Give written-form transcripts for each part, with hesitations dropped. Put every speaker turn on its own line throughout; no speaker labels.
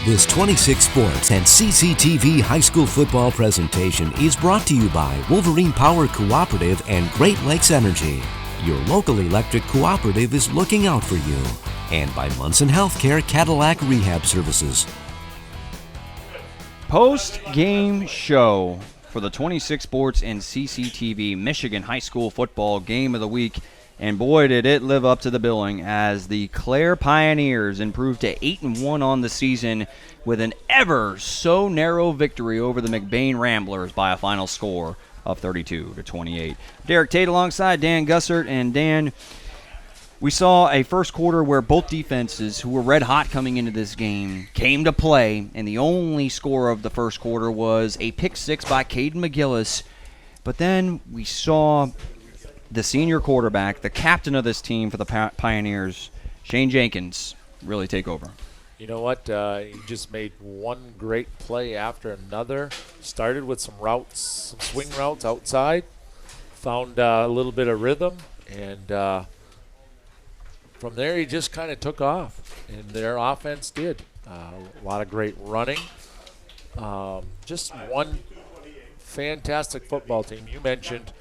This 26 Sports and CCTV high school football presentation is brought to you by Wolverine Power Cooperative and Great Lakes Energy. Your local electric cooperative is looking out for you. And by Munson Healthcare Cadillac Rehab Services.
Post-game show for the 26 Sports and CCTV Michigan High School Football Game of the Week. And boy, did it live up to the billing as the Clare Pioneers improved to 8-1 on the season with an ever so narrow victory over the McBain Ramblers by a final score of 32-28. Derek Tate alongside Dan Gussert. And Dan, we saw a first quarter where both defenses, who were red hot coming into this game, came to play, and the only score of the first quarter was a pick six by Caden McGillis. But then we saw the senior quarterback, the captain of this team for the Pioneers, Shane Jenkins, really take over.
You know what? He just made one great play after another. Started with some routes, some swing routes outside. Found a little bit of rhythm. And from there, he just kind of took off. And their offense did. A lot of great running. Just one fantastic football team. You mentioned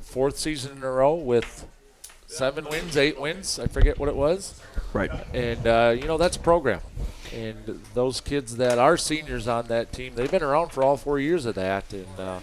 fourth season in a row with 7 wins, 8 wins. I forget what it was.
Right.
And, that's a program. And those kids that are seniors on that team, they've been around for all 4 years of that. And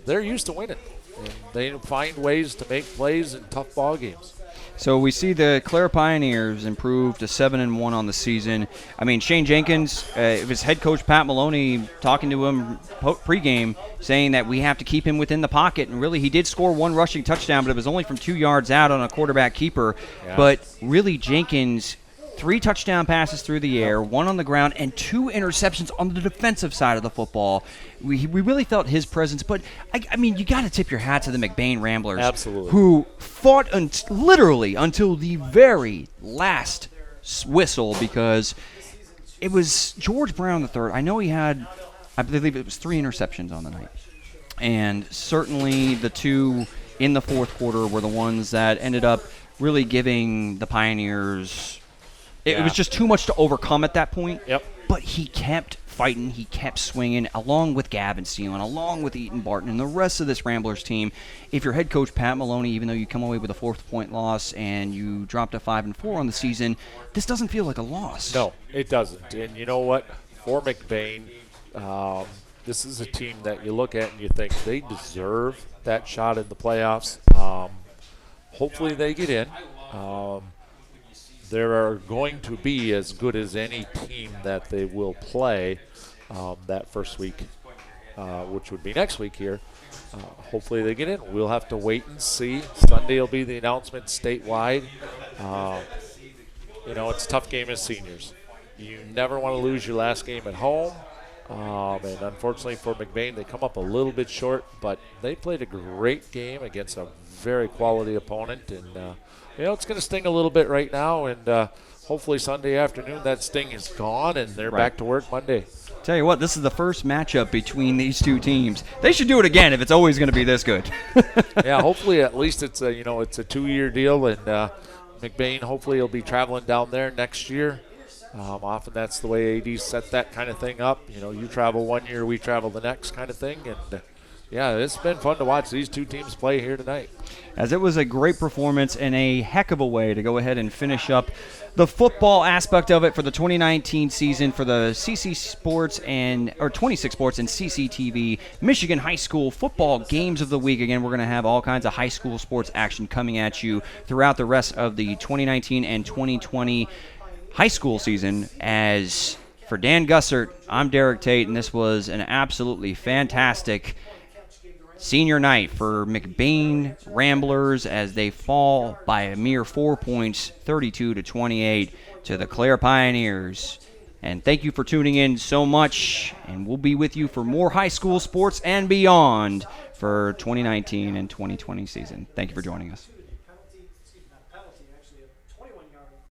they're used to winning. And they find ways to make plays in tough ball games.
So we see the Clare Pioneers improve to 7-1 on the season. I mean, Shane Jenkins, it was head coach Pat Maloney talking to him pregame, saying that we have to keep him within the pocket. And really, he did score one rushing touchdown, but it was only from 2 yards out on a quarterback keeper. Yeah. But really, Jenkins, 3 touchdown passes through the air, 1 on the ground, and 2 interceptions on the defensive side of the football. We really felt his presence. But, I mean, you got to tip your hat to the McBain Ramblers.
Absolutely.
Who fought literally until the very last whistle, because it was George Brown III. I know he had, I believe it was 3 interceptions on the night. And certainly the 2 in the fourth quarter were the ones that ended up really giving the Pioneers – it was just too much to overcome at that point.
Yep.
But he kept fighting. He kept swinging, along with Gavin Seelan, along with Eaton Barton, and the rest of this Ramblers team. If you're head coach Pat Maloney, even though you come away with a 4-point loss and you dropped to 5-4 on the season, this doesn't feel like a loss.
No, it doesn't. And you know what? For McBain, this is a team that you look at and you think they deserve that shot in the playoffs. Hopefully they get in. There are going to be as good as any team that they will play that first week, which would be next week here. Hopefully they get in. We'll have to wait and see. Sunday will be the announcement statewide. It's a tough game as seniors. You never want to lose your last game at home. And unfortunately for McBain, they come up a little bit short, but they played a great game against a very quality opponent. And, it's going to sting a little bit right now, and hopefully Sunday afternoon that sting is gone and they're back to work Monday.
Tell you what, this is the first matchup between these two teams. They should do it again if it's always going to be this good.
Yeah, hopefully at least it's a 2-year deal, and McBain hopefully will be traveling down there next year. Often that's the way ADs set that kind of thing up. You travel 1 year, we travel the next kind of thing, and yeah, it's been fun to watch these two teams play here tonight.
As it was a great performance and a heck of a way to go ahead and finish up the football aspect of it for the 2019 season for the 26 Sports and CCTV Michigan High School Football Games of the Week. Again, we're going to have all kinds of high school sports action coming at you throughout the rest of the 2019 and 2020 high school season. As for Dan Gussert, I'm Derek Tate, and this was an absolutely fantastic senior night for McBain Ramblers as they fall by a mere 4 points, 32-28 to the Clare Pioneers. And thank you for tuning in so much, and we'll be with you for more high school sports and beyond for 2019 and 2020 season. Thank you for joining us.